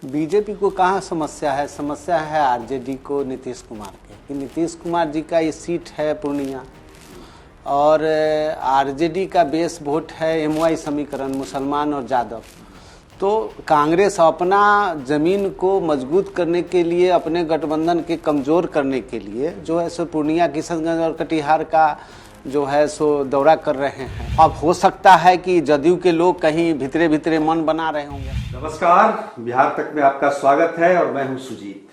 BJP को कहाँ समस्या है? समस्या है आरजेडी को, नीतीश कुमार के। कि नीतीश कुमार जी का ये सीट है पूर्णिया और आरजेडी का बेस वोट है एमवाई समीकरण, मुसलमान और यादव। तो कांग्रेस अपना ज़मीन को मजबूत करने के लिए, अपने गठबंधन के कमज़ोर करने के लिए जो है सो पूर्णिया, किशनगंज और कटिहार का जो है सो दौरा कर रहे हैं। अब हो सकता है कि जदयू के लोग कहीं भीतरे भीतरे मन बना रहे होंगे। नमस्कार, बिहार तक में आपका स्वागत है और मैं हूं सुजीत।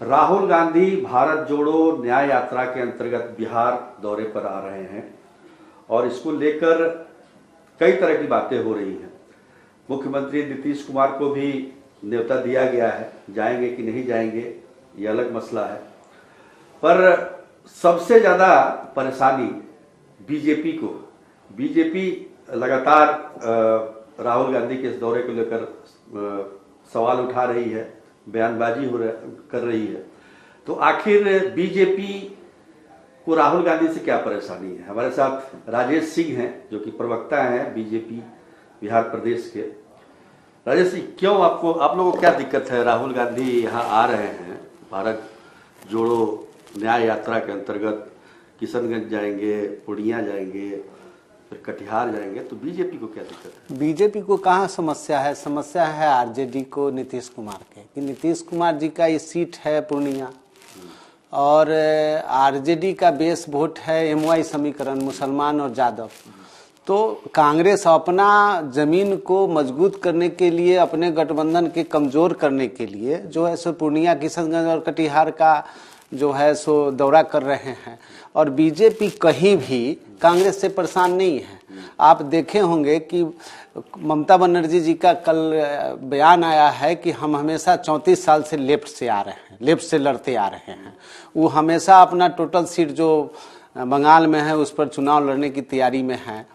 राहुल गांधी भारत जोड़ो न्याय यात्रा के अंतर्गत बिहार दौरे पर आ रहे हैं और इसको लेकर कई तरह की बातें हो रही हैं। मुख्यमंत्री नीतीश कुमार को भी न्योता दिया गया है, जाएंगे कि नहीं जाएंगे ये अलग मसला है, पर सबसे ज्यादा परेशानी बीजेपी लगातार राहुल गांधी के इस दौरे को लेकर सवाल उठा रही है, बयानबाजी कर रही है। तो आखिर बीजेपी को राहुल गांधी से क्या परेशानी है? हमारे साथ राजेश सिंह हैं जो कि प्रवक्ता हैं बीजेपी बिहार प्रदेश के। राजेश सिंह, क्यों आप लोगों को क्या दिक्कत है? राहुल गांधी यहाँ आ रहे हैं, भारत जोड़ो न्याय यात्रा के अंतर्गत किशनगंज जाएंगे, पूर्णिया जाएंगे, फिर कटिहार जाएंगे, तो बीजेपी को क्या दिक्कत है? बीजेपी को कहाँ समस्या है? समस्या है आरजेडी को, नीतीश कुमार के। कि नीतीश कुमार जी का ये सीट है पूर्णिया और आरजेडी का बेस वोट है एमवाई समीकरण, मुसलमान और यादव। तो कांग्रेस अपना ज़मीन को मजबूत करने के लिए, अपने गठबंधन के कमज़ोर करने के लिए जो है सो पूर्णिया, किशनगंज और कटिहार का जो है सो दौरा कर रहे हैं। और बीजेपी कहीं भी कांग्रेस से परेशान नहीं है। आप देखे होंगे कि ममता बनर्जी जी का कल बयान आया है कि हम हमेशा 34 साल से लेफ्ट से आ रहे हैं, लेफ्ट से लड़ते आ रहे हैं। वो हमेशा अपना टोटल सीट जो बंगाल में है उस पर चुनाव लड़ने की तैयारी में है।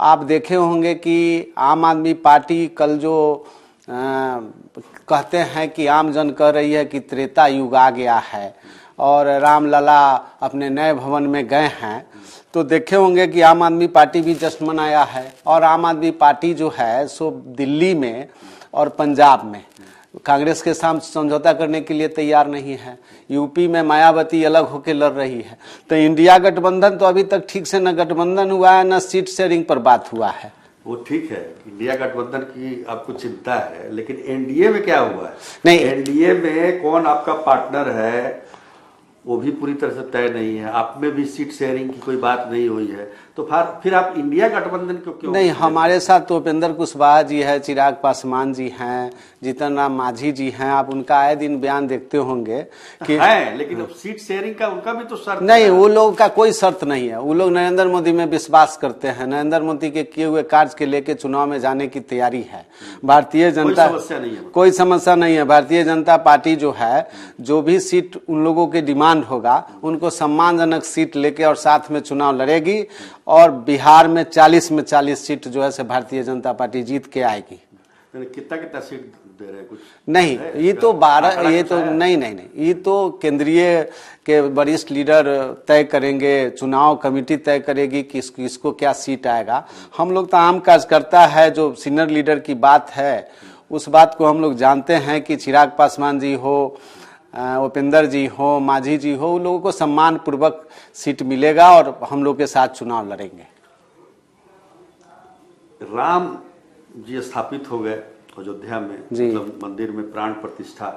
आप देखे होंगे कि आम आदमी पार्टी कल जो कहते हैं कि आम जन कह रही है कि त्रेता युग आ गया है और रामलला अपने नए भवन में गए हैं, तो देखे होंगे कि आम आदमी पार्टी भी जश्न मनाया है। और आम आदमी पार्टी जो है सो दिल्ली में और पंजाब में कांग्रेस के साथ समझौता करने के लिए तैयार नहीं है। यूपी में मायावती अलग होकर लड़ रही है। तो इंडिया गठबंधन तो अभी तक ठीक से न गठबंधन हुआ है, न सीट शेयरिंग पर बात हुआ है। वो ठीक है, इंडिया गठबंधन की आपको चिंता है, लेकिन एनडीए में क्या हुआ है? नहीं, एनडीए में कौन आपका पार्टनर है वो भी पूरी तरह से तय नहीं है। आप में भी सीट शेयरिंग की कोई बात नहीं हुई है, तो फिर आप इंडिया गठबंधन को क्यों नहीं? हमारे साथ तो उपेंद्र कुशवाहा जी है, चिराग पासवान जी हैं, जीतन राम मांझी जी हैं। आप उनका आए दिन बयान देखते होंगे कि है, लेकिन अब सीट शेयरिंग का उनका भी तो शर्त नहीं, वो लोगों का कोई शर्त नहीं है। वो लोग नरेंद्र मोदी में विश्वास करते हैं, नरेंद्र मोदी के किए हुए कार्य के लेके चुनाव में जाने की तैयारी है। भारतीय जनता कोई समस्या नहीं है। भारतीय जनता पार्टी जो है, जो भी सीट उन लोगों के डिमांड होगा उनको सम्मानजनक सीट लेके और साथ में चुनाव लड़ेगी और बिहार में 40 में 40 सीट जो है से भारतीय जनता पार्टी जीत के आएगी। कितना सीट दे रहे हैं? कुछ नहीं, ये तो 12, ये तो नहीं, ये तो केंद्रीय के वरिष्ठ लीडर तय करेंगे, चुनाव कमेटी तय करेगी कि किसको क्या सीट आएगा। हम लोग तो आम कार्यकर्ता है, जो सीनियर लीडर की बात है उस बात को हम लोग जानते हैं कि चिराग पासवान जी हो, उपेंद्र जी हो, मांझी जी हो, उन लोगों को सम्मान पूर्वक सीट मिलेगा और हम लोग के साथ चुनाव लड़ेंगे। राम जी स्थापित हो गए अयोध्या में, मतलब मंदिर में प्राण प्रतिष्ठा,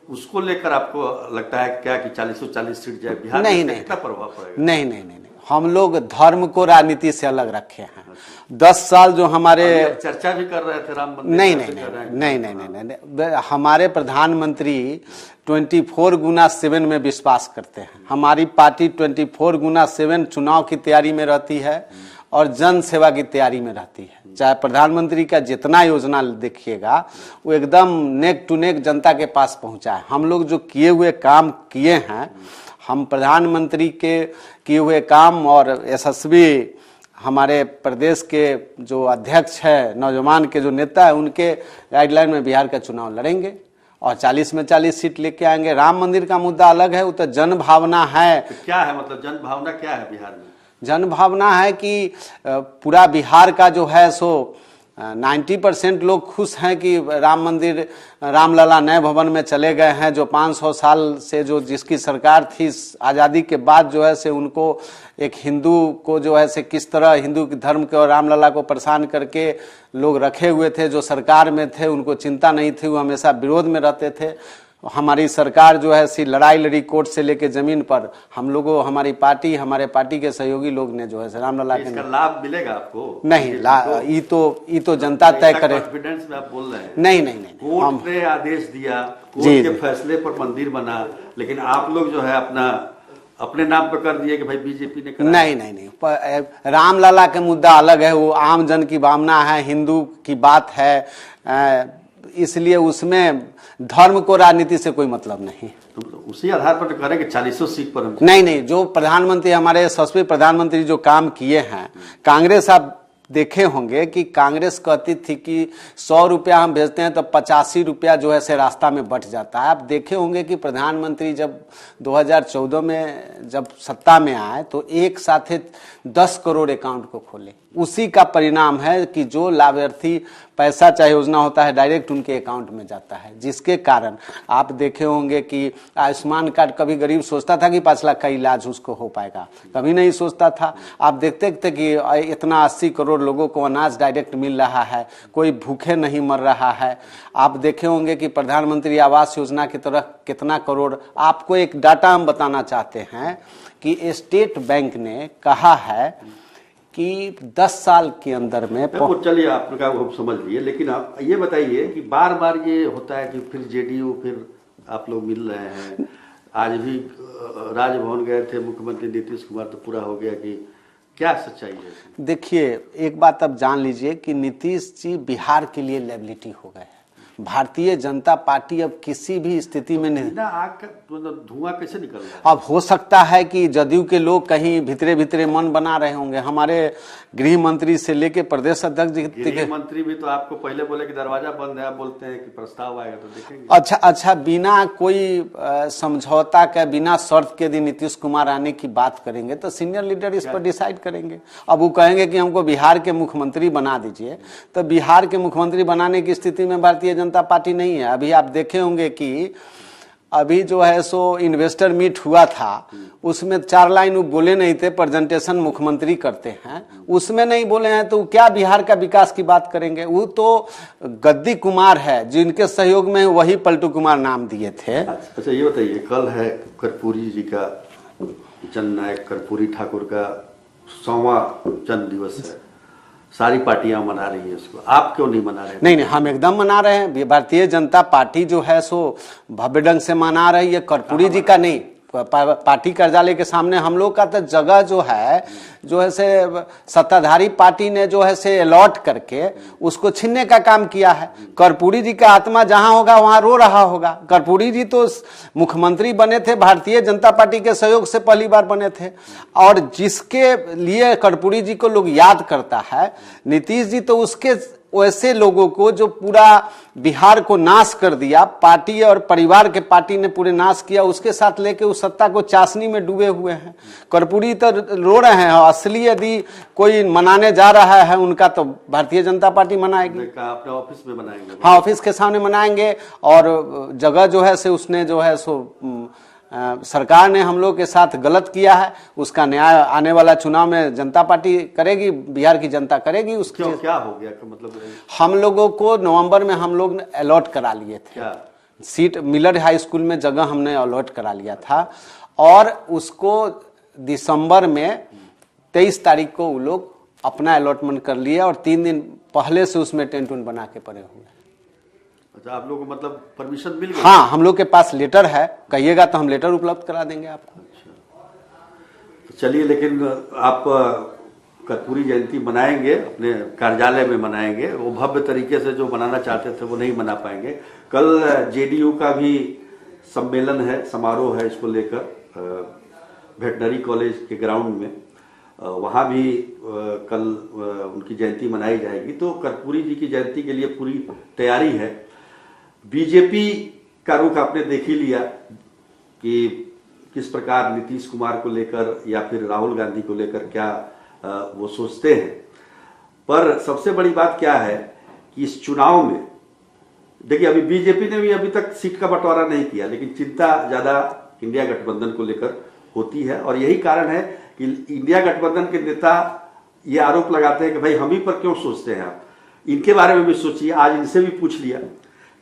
उसको लेकर आपको लगता है क्या कि 40 सीट जाए बिहार में? कितना प्रभाव पड़ेगा? नहीं, हम लोग धर्म को राजनीति से अलग रखे हैं। 10 साल जो हमारे चर्चा भी कर रहे थे राम मंदिर। नहीं, हमारे प्रधानमंत्री 24x7 में विश्वास करते हैं। हमारी पार्टी 24x7 चुनाव की तैयारी में रहती है और जन सेवा की तैयारी में रहती है। चाहे प्रधानमंत्री का जितना योजना देखिएगा वो एकदम नेक टू नेक जनता के पास पहुंचा है। हम लोग जो किए हुए काम किए हैं, हम प्रधानमंत्री के किए हुए काम और यशस्वी हमारे प्रदेश के जो अध्यक्ष है, नौजवान के जो नेता है, उनके गाइडलाइन में बिहार का चुनाव लड़ेंगे और 40 में 40 सीट लेके आएंगे। राम मंदिर का मुद्दा अलग है, वो तो जन भावना है। तो क्या है, मतलब जन भावना क्या है बिहार में? जन भावना है कि पूरा बिहार का जो है सो 90% लोग खुश हैं कि राम मंदिर, रामलला नए भवन में चले गए हैं। जो 500 साल से जो जिसकी सरकार थी आज़ादी के बाद जो है से उनको एक हिंदू को जो है से किस तरह हिंदू धर्म के और रामलला को परेशान करके लोग रखे हुए थे, जो सरकार में थे उनको चिंता नहीं थी, वो हमेशा विरोध में रहते थे। हमारी सरकार जो है सी लड़ाई लड़ी कोर्ट से लेके जमीन पर। हम लोगों, हमारी पार्टी, हमारे पार्टी के सहयोगी लोग ने जो है रामलला के इसका लाभ मिलेगा आपको? नहीं, ये तो जनता तय करे। कॉन्फिडेंस में आप बोल रहे हैं? नहीं, कोर्ट ने आदेश दिया, कोर्ट के फैसले पर मंदिर बना, लेकिन आप लोग जो है अपने नाम पे कर दिए कि भाई बीजेपी ने करा। नहीं, रामलला के मुद्दा अलग है, वो आम जन की भावना है, हिंदू की बात है, इसलिए उसमें धर्म को राजनीति से कोई मतलब नहीं। तो उसी आधार पर करेंगे 40 सीट पर? नहीं, जो प्रधानमंत्री, हमारे यशस्वी प्रधानमंत्री जो काम किए हैं, कांग्रेस, आप देखे होंगे कि कांग्रेस कहती थी कि 100 रुपया हम भेजते हैं तो 85 रुपया जो है से रास्ता में बट जाता है। आप देखे होंगे कि प्रधानमंत्री जब 2014 में जब सत्ता में आए तो एक साथ 10 करोड़ अकाउंट को खोले। उसी का परिणाम है कि जो लाभार्थी पैसा चाहे योजना होता है डायरेक्ट उनके अकाउंट में जाता है, जिसके कारण आप देखे होंगे कि आयुष्मान कार्ड, कभी गरीब सोचता था कि 5 लाख का इलाज उसको हो पाएगा, कभी नहीं सोचता था। आप देखते थे कि इतना 80 करोड़ लोगों को अनाज डायरेक्ट मिल रहा है, कोई भूखे नहीं मर रहा है। आप देखे होंगे कि प्रधानमंत्री आवास योजना की तरह कितना करोड़। आपको एक डाटा हम बताना चाहते हैं कि स्टेट बैंक ने कहा है कि 10 साल के अंदर में चलिए आपने कहा वो समझ लिए, लेकिन आप ये बताइए कि बार बार ये होता है कि फिर जेडीयू, फिर आप लोग मिल रहे हैं। आज भी राजभवन गए थे मुख्यमंत्री नीतीश कुमार, तो पूरा हो गया कि क्या सच्चाई है? देखिए, एक बात अब जान लीजिए कि नीतीश जी बिहार के लिए लायबिलिटी हो गए हैं। भारतीय जनता पार्टी अब किसी भी स्थिति में नहीं, आग का धुआं कैसे निकल रहा है? अब हो सकता है कि जदयू के लोग कहीं भीतरे भीतरे मन बना रहे होंगे। हमारे गृह मंत्री से लेके प्रदेश अध्यक्ष, गृह मंत्री भी तो आपको पहले बोले कि दरवाजा बंद है, आप बोलते हैं कि प्रस्ताव आएगा तो देखेंगे। अच्छा, बिना कोई समझौता के, बिना शर्त के यदि नीतीश कुमार आने की बात करेंगे तो सीनियर लीडर इस पर डिसाइड करेंगे। अब वो कहेंगे कि हमको बिहार के मुख्यमंत्री बना दीजिए, तो बिहार के मुख्यमंत्री बनाने की स्थिति में भारतीय जनता पार्टी नहीं है। अभी आप देखे होंगे कि अभी जो है सो इन्वेस्टर मीट हुआ था, उसमें 4 लाइन वो बोले नहीं थे, प्रेजेंटेशन मुख्यमंत्री करते हैं, उसमें नहीं बोले हैं, तो क्या बिहार का विकास की बात करेंगे? वो तो गद्दी कुमार है, जिनके सहयोग में वही पलटू कुमार नाम दिए थे। अच्छा, ये बताइए, कल है कर्पूरी जी का, जननायक कर्पूरी ठाकुर का 100वां जन्म दिवस है। सारी पार्टियां मना रही है इसको, आप क्यों नहीं मना रहे? नहीं, हम एकदम मना रहे हैं। भारतीय जनता पार्टी जो है सो भव्य ढंग से मना रही है। कर्पूरी जी का नहीं, पार्टी कार्यालय के सामने हम लोग का तो जगह जो है से सत्ताधारी पार्टी ने जो है से अलॉट करके उसको छीनने का काम किया है। कर्पूरी जी का आत्मा जहां होगा वहां रो रहा होगा। कर्पूरी जी तो मुख्यमंत्री बने थे, भारतीय जनता पार्टी के सहयोग से पहली बार बने थे, और जिसके लिए कर्पूरी जी को लोग याद करता है, नीतीश जी तो उसके वैसे लोगों को जो पूरा बिहार को नाश कर दिया, पार्टी और परिवार के पार्टी ने पूरे नाश किया, उसके साथ लेके उस सत्ता को चाशनी में डूबे हुए हैं। कर्पूरी तो रो रहे हैं। असली यदि कोई मनाने जा रहा है उनका, तो भारतीय जनता पार्टी मनाएगी। अपने ऑफिस में मनाएंगे? हाँ, ऑफिस के सामने मनाएंगे। और जगह जो है से उसने जो है सो सरकार ने हम लोग के साथ गलत किया है, उसका न्याय आने वाला चुनाव में जनता पार्टी करेगी, बिहार की जनता करेगी। उसके क्या हो गया मतलब? हम लोगों को नवंबर में हम लोग अलॉट करा लिए थे क्या? सीट मिलर हाई स्कूल में जगह हमने अलॉट करा लिया था, और उसको दिसंबर में 23 तारीख को वो लोग अपना अलॉटमेंट कर लिया, और 3 दिन पहले से उसमें टेंट उन बना के पड़े हुए। अच्छा, आप लोगों को मतलब परमिशन मिल गई? हाँ, हम लोग के पास लेटर है, कहिएगा तो हम लेटर उपलब्ध करा देंगे आपको। अच्छा, तो चलिए, लेकिन आप कर्पूरी जयंती मनाएंगे, अपने कार्यालय में मनाएंगे, वो भव्य तरीके से जो मनाना चाहते थे वो नहीं मना पाएंगे। कल जेडीयू का भी सम्मेलन है, समारोह है, इसको लेकर वेटनरी कॉलेज के ग्राउंड में, वहाँ भी कल उनकी जयंती मनाई जाएगी। तो कर्पूरी जी की जयंती के लिए पूरी तैयारी है। बीजेपी का रुख आपने देख ही लिया कि किस प्रकार नीतीश कुमार को लेकर या फिर राहुल गांधी को लेकर क्या वो सोचते हैं। पर सबसे बड़ी बात क्या है कि इस चुनाव में देखिए, अभी बीजेपी ने भी अभी तक सीट का बंटवारा नहीं किया, लेकिन चिंता ज्यादा इंडिया गठबंधन को लेकर होती है। और यही कारण है कि इंडिया गठबंधन के नेता ये आरोप लगाते हैं कि भाई हम ही पर क्यों सोचते हैं आप, इनके बारे में भी सोचिए। आज इनसे भी पूछ लिया।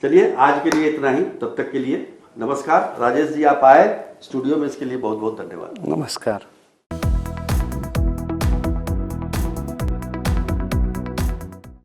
चलिए, आज के लिए इतना ही। तब तक के लिए नमस्कार। राजेश जी, आप आए स्टूडियो में, इसके लिए बहुत बहुत धन्यवाद। नमस्कार।